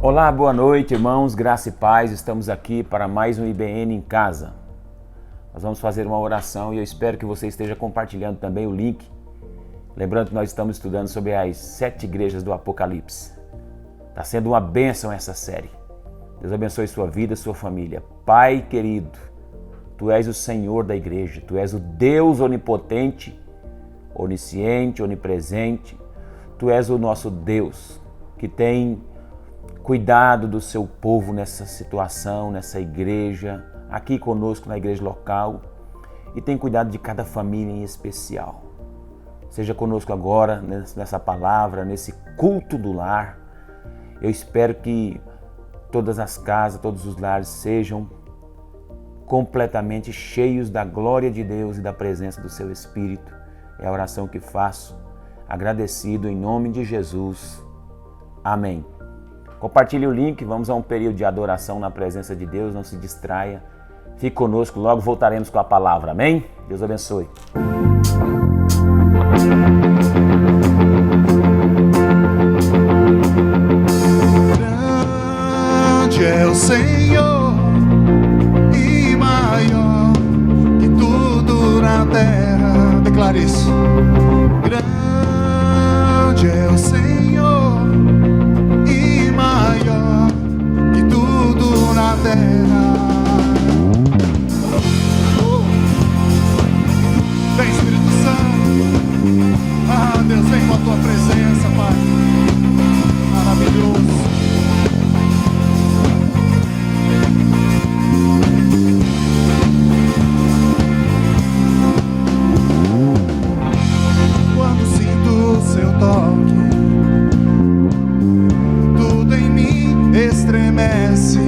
Olá, boa noite, irmãos, graça e paz. Estamos aqui para mais um IBN em casa. Nós vamos fazer uma oração e eu espero que você esteja compartilhando também o link. Lembrando que nós estamos estudando sobre as 7 igrejas do Apocalipse. Está sendo uma bênção essa série. Deus abençoe sua vida, sua família. Pai querido, Tu és o Senhor da igreja, Tu és o Deus onipotente, onisciente, onipresente. Tu és o nosso Deus que tem cuidado do seu povo nessa situação, nessa igreja, aqui conosco na igreja local, e tem cuidado de cada família em especial. Seja conosco agora nessa palavra, nesse culto do lar. Eu espero que todas as casas, todos os lares sejam completamente cheios da glória de Deus e da presença do seu Espírito. É a oração que faço, agradecido em nome de Jesus. Amém. Compartilhe o link, vamos a um período de adoração na presença de Deus, não se distraia. Fique conosco, logo voltaremos com a palavra, amém? Deus abençoe. Grande é o Senhor e maior que tudo na terra. Declare isso. Grande é o Senhor e maior que tudo na terra. Vem, Espírito Santo. Ah, Deus, vem com a tua presença, Pai. Maravilhoso. Quando sinto o seu toque, tudo em mim estremece.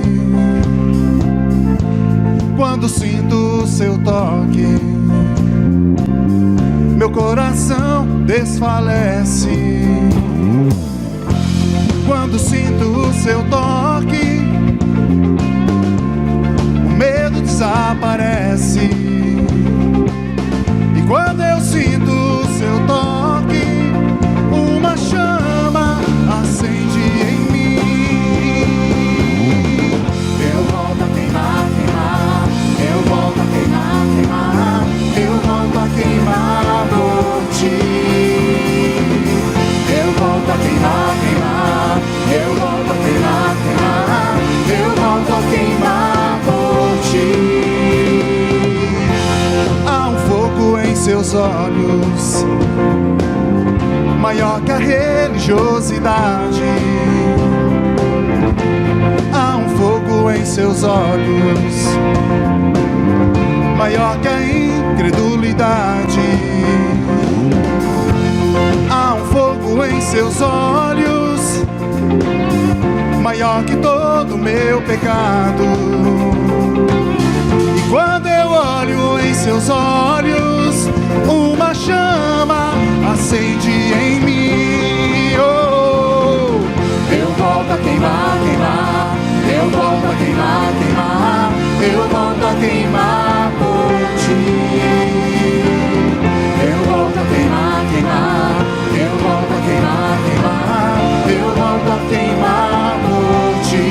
Quando sinto o seu toque, meu coração desfalece. Quando sinto o seu toque, o medo desaparece. E quando eu sinto o seu toque, uma chama acende em mim. Eu volto a queimar, queimar. Eu volto a queimar, queimar. Eu volto a queimar por ti. Eu volto a queimar, queimar. Eu volto a queimar, queimar. Eu volto a queimar por ti. Há um fogo em seus olhos, maior que a religiosidade. Há um fogo em seus olhos, maior que a incredulidade. Há um fogo em seus olhos, maior que todo meu pecado. E quando eu olho em seus olhos, uma chama acende em mim. Oh, eu volto a queimar, queimar. Eu volto a queimar, queimar. Eu volto a queimar por ti. Eu volto a queimar, queimar. Eu volto a queimar, queimar. Eu volto a queimar por ti.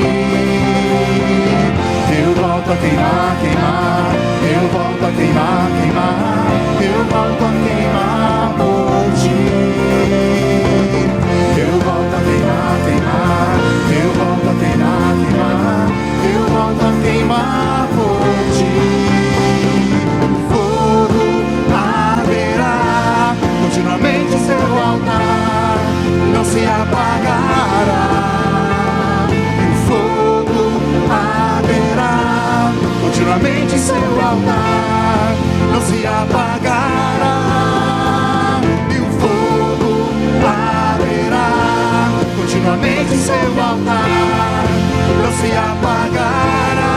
Eu volto a queimar, queimar. Eu volto a queimar, queimar. Eu volto a queimar por ti. Eu volto a queimar, queimar. Eu volto a queimar, queimar. Eu volto a queimar por ti. Fogo arderá continuamente em seu altar, não se apagará. E o fogo arderá continuamente em seu altar, não se apagará. E o fogo arderá continuamente em seu altar, não se apagará.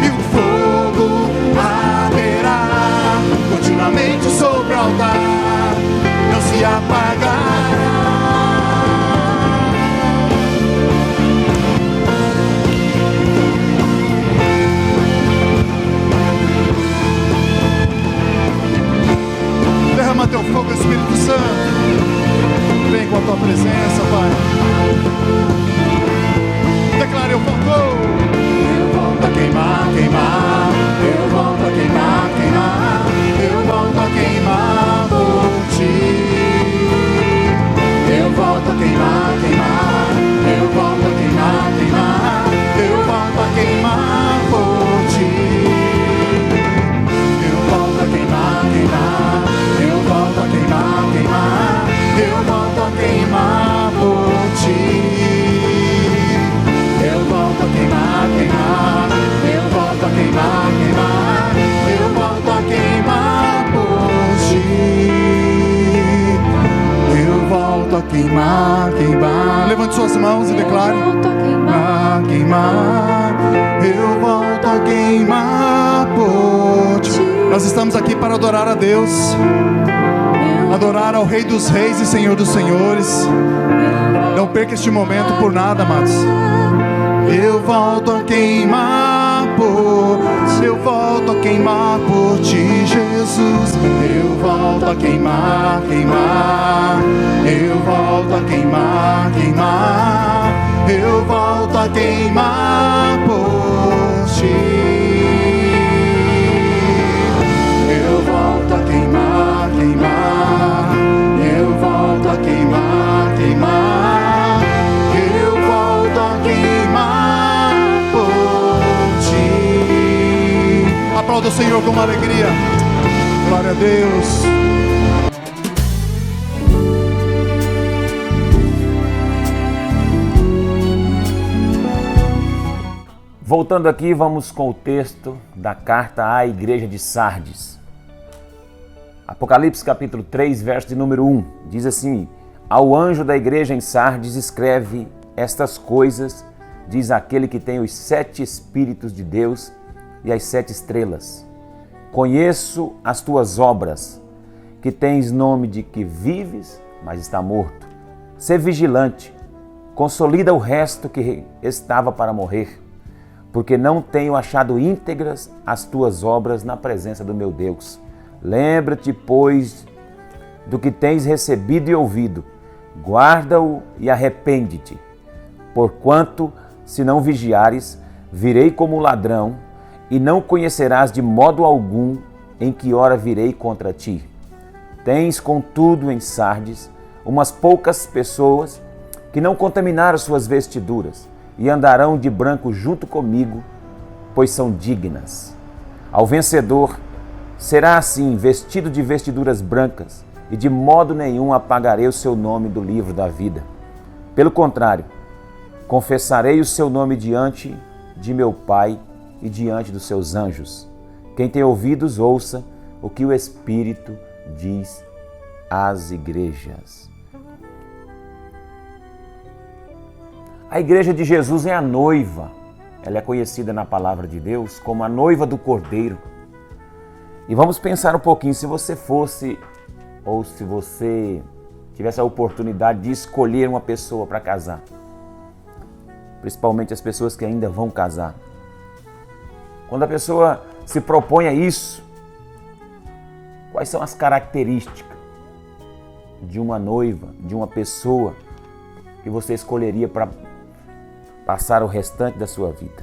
E o fogo arderá continuamente sobre o altar, não se apagará. Derrama teu fogo, Espírito Santo. Vem com a tua presença, Pai. queimar, queimar. Eu volto a queimar por ti. Eu volto a queimar, queimar. Levante suas mãos e declare: a queimar. Eu volto a queimar por ti. Nós estamos aqui para adorar a Deus, adorar ao Rei dos Reis e Senhor dos Senhores. Não perca este momento por nada, amados. Eu volto a queimar por ti. Eu volto a queimar por ti, Jesus. Eu volto a queimar, queimar. Eu volto a queimar, queimar. Eu volto a queimar por ti. Eu volto a queimar, queimar. Eu volto a queimar, queimar. Eu volto a queimar por ti. Aplauda o Senhor com uma alegria. Glória a Deus. Voltando aqui, vamos com o texto da carta à igreja de Sardes. Apocalipse capítulo 3, verso de número 1, diz assim: ao anjo da igreja em Sardes escreve estas coisas, diz aquele que tem os 7 Espíritos de Deus e as 7 estrelas. Conheço as tuas obras, que tens nome de que vives, mas está morto. Sê vigilante, consolida o resto que estava para morrer, porque não tenho achado íntegras as tuas obras na presença do meu Deus. Lembra-te, pois, do que tens recebido e ouvido, guarda-o e arrepende-te. Porquanto, se não vigiares, virei como ladrão, e não conhecerás de modo algum em que hora virei contra ti. Tens, contudo, em Sardes, umas poucas pessoas que não contaminaram suas vestiduras, e andarão de branco junto comigo, pois são dignas. Ao vencedor será assim, vestido de vestiduras brancas, e de modo nenhum apagarei o seu nome do livro da vida. Pelo contrário, confessarei o seu nome diante de meu Pai e diante dos seus anjos. Quem tem ouvidos, ouça o que o Espírito diz às igrejas. A igreja de Jesus é a noiva. Ela é conhecida na palavra de Deus como a noiva do Cordeiro. E vamos pensar um pouquinho, se você fosse, ou se você tivesse a oportunidade de escolher uma pessoa para casar, principalmente as pessoas que ainda vão casar. Quando a pessoa se propõe a isso, quais são as características de uma noiva, de uma pessoa que você escolheria para passar o restante da sua vida?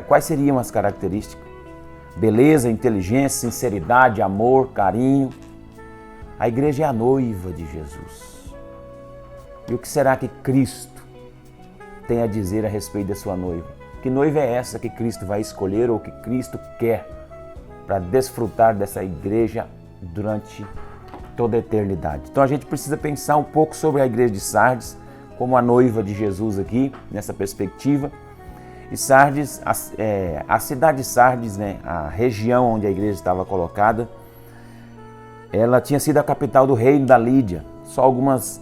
Quais seriam as características? Beleza, inteligência, sinceridade, amor, carinho. A igreja é a noiva de Jesus. E o que será que Cristo tem a dizer a respeito da sua noiva? Que noiva é essa que Cristo vai escolher ou que Cristo quer para desfrutar dessa igreja durante toda a eternidade? Então a gente precisa pensar um pouco sobre a igreja de Sardes, como a noiva de Jesus aqui, nessa perspectiva. E Sardes, a cidade de Sardes, né, a região onde a igreja estava colocada, ela tinha sido a capital do reino da Lídia. Só algumas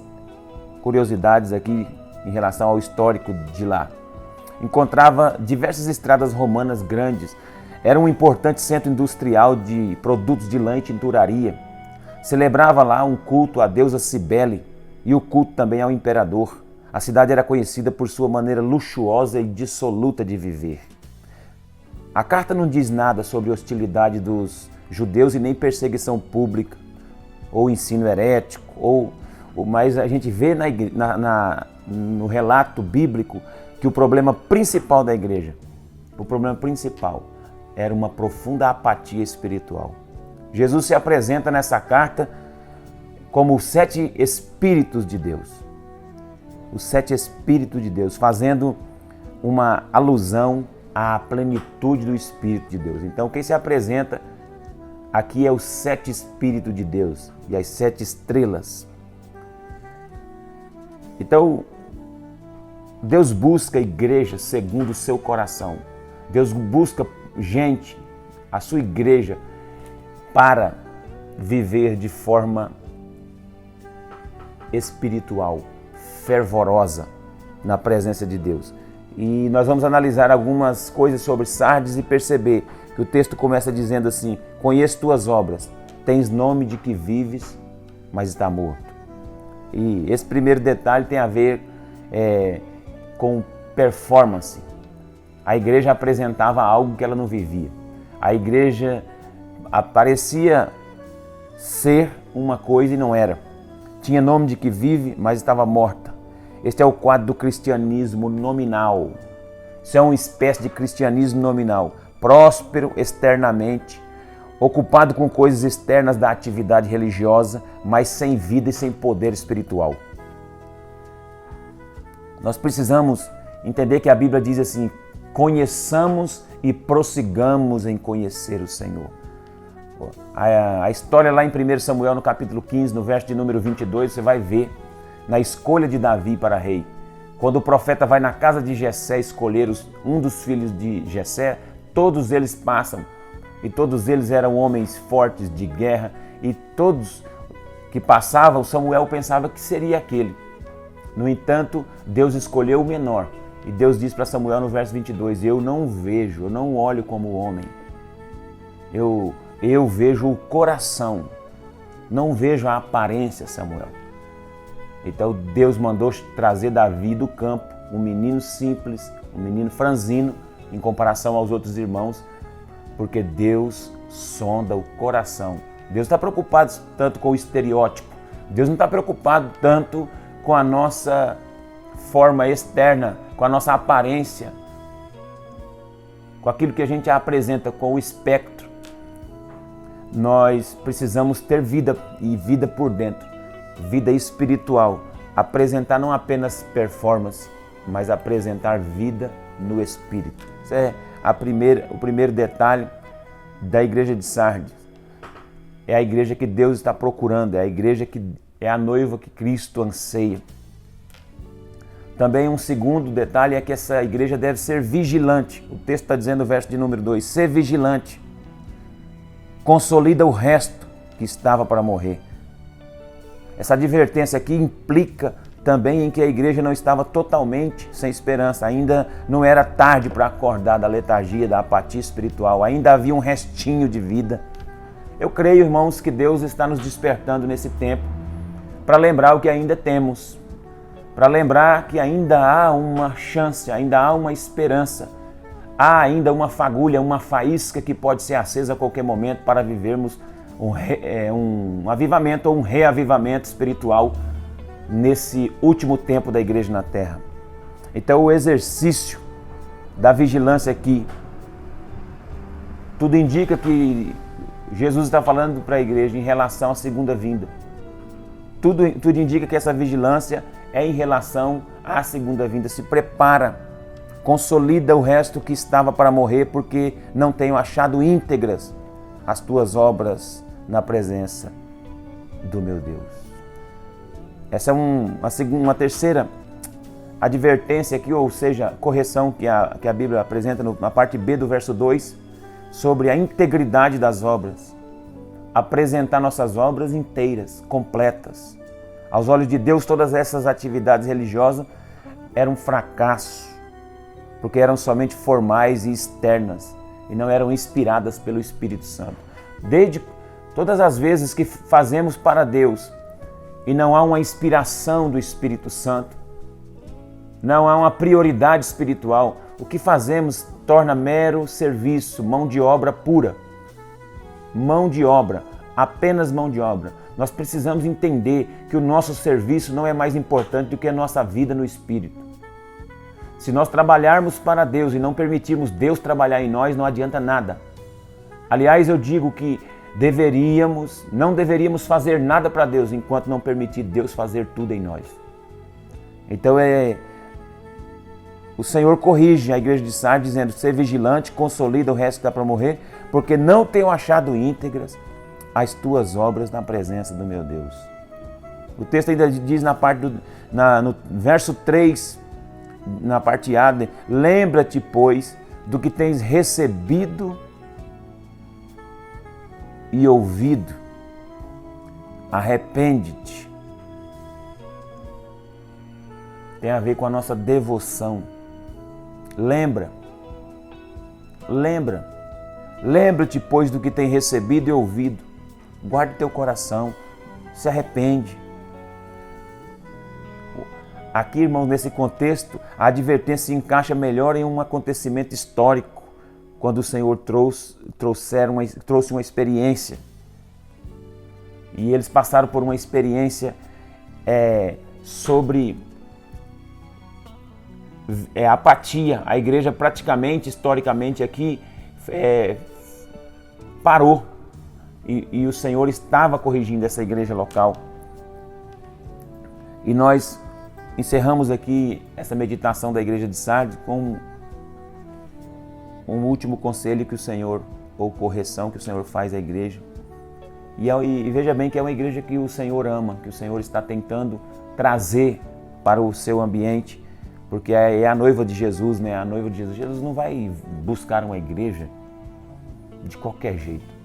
curiosidades aqui em relação ao histórico de lá. Encontrava diversas estradas romanas grandes. Era um importante centro industrial de produtos de lã e tinturaria. Celebrava lá um culto à deusa Cibele e o culto também ao imperador. A cidade era conhecida por sua maneira luxuosa e dissoluta de viver. A carta não diz nada sobre hostilidade dos judeus e nem perseguição pública, ou ensino herético, mas a gente vê no relato bíblico que o problema principal da igreja, era uma profunda apatia espiritual. Jesus se apresenta nessa carta como os 7 Espíritos de Deus. Os 7 Espíritos de Deus, fazendo uma alusão à plenitude do Espírito de Deus. Então, quem se apresenta aqui é os 7 Espíritos de Deus e as 7 estrelas. Então, Deus busca igreja segundo o seu coração. Deus busca gente, a sua igreja, para viver de forma espiritual, fervorosa na presença de Deus. E nós vamos analisar algumas coisas sobre Sardes e perceber que o texto começa dizendo assim: conheço tuas obras, tens nome de que vives, mas está morto. E esse primeiro detalhe tem a ver com performance. A igreja apresentava algo que ela não vivia. A igreja parecia ser uma coisa e não era. Tinha nome de que vive, mas estava morta. Este é o quadro do cristianismo nominal. Isso é uma espécie de cristianismo nominal. Próspero externamente, ocupado com coisas externas da atividade religiosa, mas sem vida e sem poder espiritual. Nós precisamos entender que a Bíblia diz assim: conheçamos e prossigamos em conhecer o Senhor. A história lá em 1 Samuel, no capítulo 15, no verso de número 22, você vai ver na escolha de Davi para rei. Quando o profeta vai na casa de Jessé escolher um dos filhos de Jessé, todos eles passam, e todos eles eram homens fortes de guerra, e todos que passavam, Samuel pensava que seria aquele. No entanto, Deus escolheu o menor, e Deus diz para Samuel no verso 22, eu não olho como homem, eu vejo o coração, não vejo a aparência, Samuel. Então Deus mandou trazer Davi do campo, um menino simples, um menino franzino, em comparação aos outros irmãos, porque Deus sonda o coração. Deus está preocupado tanto com o estereótipo, Deus não está preocupado tanto com a nossa forma externa, com a nossa aparência, com aquilo que a gente apresenta, com o espectro. Nós precisamos ter vida e vida por dentro, vida espiritual, apresentar não apenas performance, mas apresentar vida no Espírito. Isso é o primeiro detalhe da igreja de Sardes. É a igreja que Deus está procurando, é a igreja que é a noiva que Cristo anseia. Também um segundo detalhe é que essa igreja deve ser vigilante. O texto está dizendo no verso de número 2, ser vigilante. Consolida o resto que estava para morrer. Essa advertência aqui implica também em que a igreja não estava totalmente sem esperança. Ainda não era tarde para acordar da letargia, da apatia espiritual. Ainda havia um restinho de vida. Eu creio, irmãos, que Deus está nos despertando nesse tempo para lembrar o que ainda temos. Para lembrar que ainda há uma chance, ainda há uma esperança. Há ainda uma fagulha, uma faísca que pode ser acesa a qualquer momento para vivermos um avivamento ou um reavivamento espiritual nesse último tempo da igreja na terra. Então o exercício da vigilância aqui, tudo indica que Jesus está falando para a igreja em relação à segunda vinda. Tudo indica que essa vigilância é em relação à segunda vinda. Se prepara, consolida o resto que estava para morrer, porque não tenho achado íntegras as tuas obras na presença do meu Deus. Essa é uma terceira advertência aqui, ou seja, correção que a Bíblia apresenta na parte B do verso 2, sobre a integridade das obras. Apresentar nossas obras inteiras, completas. Aos olhos de Deus, todas essas atividades religiosas eram um fracasso, porque eram somente formais e externas e não eram inspiradas pelo Espírito Santo. Desde todas as vezes que fazemos para Deus e não há uma inspiração do Espírito Santo, não há uma prioridade espiritual, o que fazemos torna mero serviço, mão de obra pura. Mão de obra, apenas mão de obra. Nós precisamos entender que o nosso serviço não é mais importante do que a nossa vida no Espírito. Se nós trabalharmos para Deus e não permitirmos Deus trabalhar em nós, não adianta nada. Aliás, eu digo que não deveríamos fazer nada para Deus enquanto não permitir Deus fazer tudo em nós. Então o Senhor corrige a igreja de Sardes dizendo, ser vigilante, consolida o resto que está para morrer, porque não tenho achado íntegras as tuas obras na presença do meu Deus. O texto ainda diz no verso 3, na parte A, lembra-te, pois, do que tens recebido e ouvido. Arrepende-te. Tem a ver com a nossa devoção. Lembra-te, pois, do que tem recebido e ouvido. Guarde teu coração, se arrepende. Aqui, irmãos, nesse contexto, a advertência se encaixa melhor em um acontecimento histórico, quando o Senhor trouxe uma experiência. E eles passaram por uma experiência sobre apatia. A igreja praticamente, historicamente aqui, parou. E o Senhor estava corrigindo essa igreja local. E nós encerramos aqui essa meditação da igreja de Sardes com um último conselho que o Senhor, ou correção que o Senhor faz à igreja. E veja bem que é uma igreja que o Senhor ama, que o Senhor está tentando trazer para o seu ambiente, porque é a noiva de Jesus, né? A noiva de Jesus. Jesus não vai buscar uma igreja de qualquer jeito.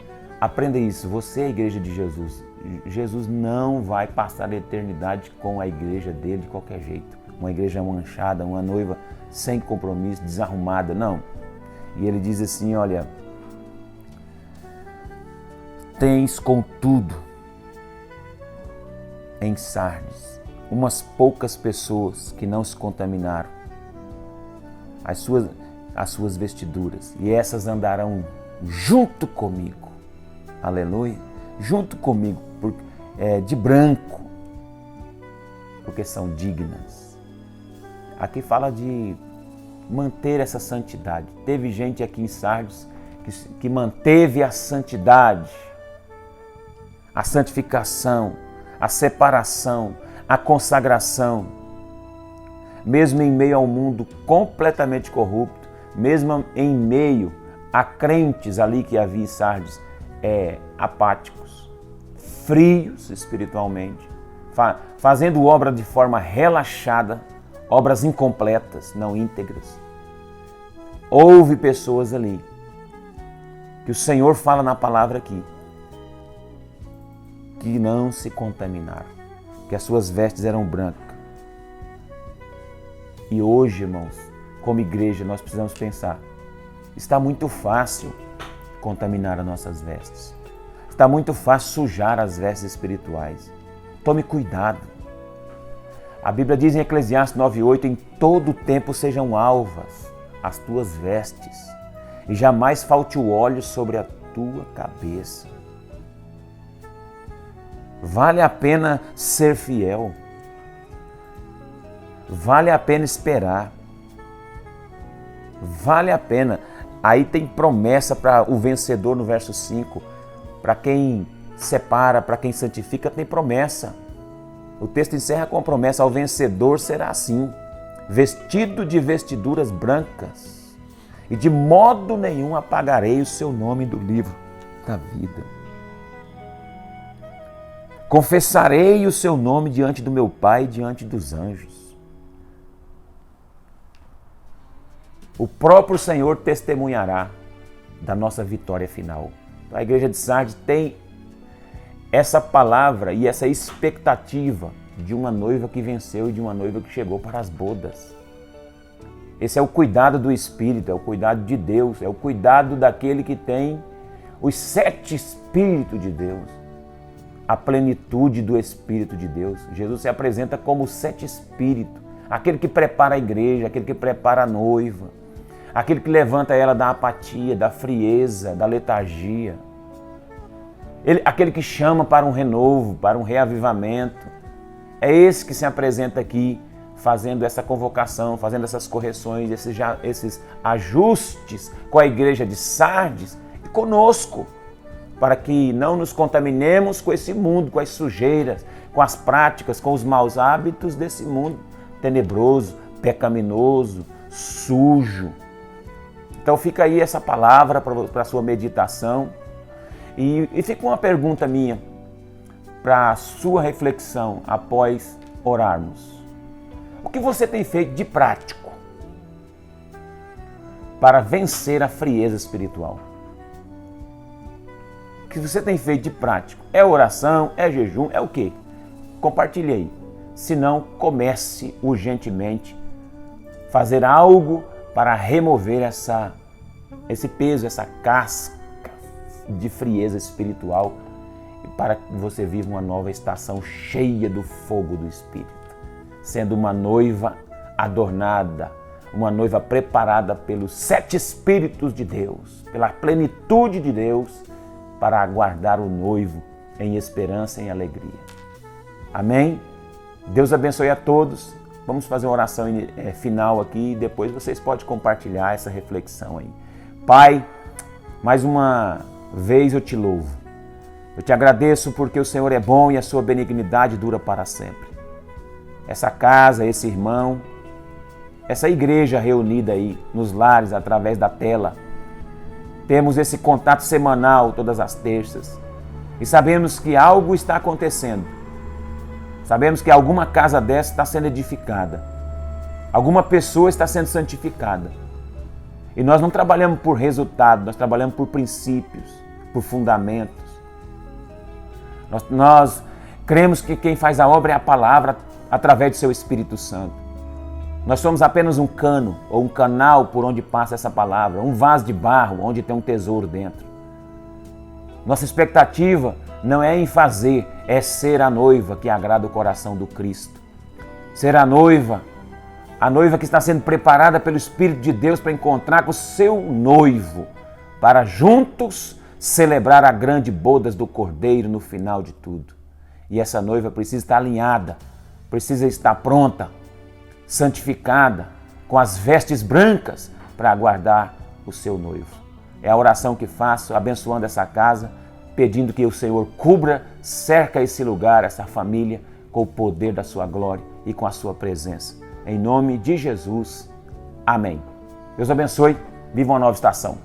Aprenda isso, você é a igreja de Jesus. Jesus não vai passar a eternidade com a igreja dele de qualquer jeito. Uma igreja manchada, uma noiva sem compromisso, desarrumada, não. E ele diz assim, olha, tens contudo em Sardes umas poucas pessoas que não se contaminaram, as suas vestiduras, e essas andarão junto comigo, aleluia, junto comigo, de branco, porque são dignas. Aqui fala de manter essa santidade. Teve gente aqui em Sardes que manteve a santidade, a santificação, a separação, a consagração, mesmo em meio ao mundo completamente corrupto, mesmo em meio a crentes ali que havia em Sardes, apáticos, frios espiritualmente, fazendo obra de forma relaxada, obras incompletas, não íntegras. Houve pessoas ali que o Senhor fala na palavra aqui, que não se contaminaram, que as suas vestes eram brancas. E hoje, irmãos, como igreja, nós precisamos pensar, está muito fácil contaminar as nossas vestes. Está muito fácil sujar as vestes espirituais. Tome cuidado. A Bíblia diz em Eclesiastes 9:8, em todo tempo sejam alvas as tuas vestes, e jamais falte o óleo sobre a tua cabeça. Vale a pena ser fiel. Vale a pena esperar. Vale a pena. Aí tem promessa para o vencedor no verso 5. Para quem separa, para quem santifica, tem promessa. O texto encerra com a promessa, ao vencedor será assim, vestido de vestiduras brancas, e de modo nenhum apagarei o seu nome do livro da vida. Confessarei o seu nome diante do meu Pai e diante dos anjos. O próprio Senhor testemunhará da nossa vitória final. Então, a igreja de Sardes tem essa palavra e essa expectativa de uma noiva que venceu e de uma noiva que chegou para as bodas. Esse é o cuidado do Espírito, é o cuidado de Deus, é o cuidado daquele que tem os 7 Espíritos de Deus, a plenitude do Espírito de Deus. Jesus se apresenta como o 7 Espíritos, aquele que prepara a igreja, aquele que prepara a noiva, aquele que levanta ela da apatia, da frieza, da letargia, aquele que chama para um renovo, para um reavivamento. É esse que se apresenta aqui, fazendo essa convocação, fazendo essas correções, esses ajustes com a igreja de Sardes e conosco, para que não nos contaminemos com esse mundo, com as sujeiras, com as práticas, com os maus hábitos desse mundo tenebroso, pecaminoso, sujo. Então fica aí essa palavra para a sua meditação. E fica uma pergunta minha para a sua reflexão após orarmos. O que você tem feito de prático para vencer a frieza espiritual. O que você tem feito de prático? É oração? É jejum? É o quê? Compartilhe aí. Se não, comece urgentemente a fazer algo para remover esse peso, essa casca de frieza espiritual, e para que você viva uma nova estação cheia do fogo do Espírito, sendo uma noiva adornada, uma noiva preparada pelos 7 Espíritos de Deus, pela plenitude de Deus, para aguardar o noivo em esperança e em alegria. Amém? Deus abençoe a todos. Vamos fazer uma oração final aqui e depois vocês podem compartilhar essa reflexão aí. Pai, mais uma vez eu te louvo. Eu te agradeço porque o Senhor é bom e a sua benignidade dura para sempre. Essa casa, esse irmão, essa igreja reunida aí nos lares através da tela, temos esse contato semanal todas as terças e sabemos que algo está acontecendo. Sabemos que alguma casa dessa está sendo edificada, alguma pessoa está sendo santificada. E nós não trabalhamos por resultado, nós trabalhamos por princípios, por fundamentos. Nós cremos que quem faz a obra é a palavra através do seu Espírito Santo. Nós somos apenas um cano ou um canal por onde passa essa palavra, um vaso de barro onde tem um tesouro dentro. Nossa expectativa não é em fazer, é ser a noiva que agrada o coração do Cristo. Ser a noiva que está sendo preparada pelo Espírito de Deus para encontrar com o seu noivo, para juntos celebrar a grande bodas do Cordeiro no final de tudo. E essa noiva precisa estar alinhada, precisa estar pronta, santificada, com as vestes brancas para aguardar o seu noivo. É a oração que faço, abençoando essa casa, pedindo que o Senhor cubra, cerca esse lugar, essa família, com o poder da sua glória e com a sua presença. Em nome de Jesus, amém. Deus abençoe, viva uma nova estação.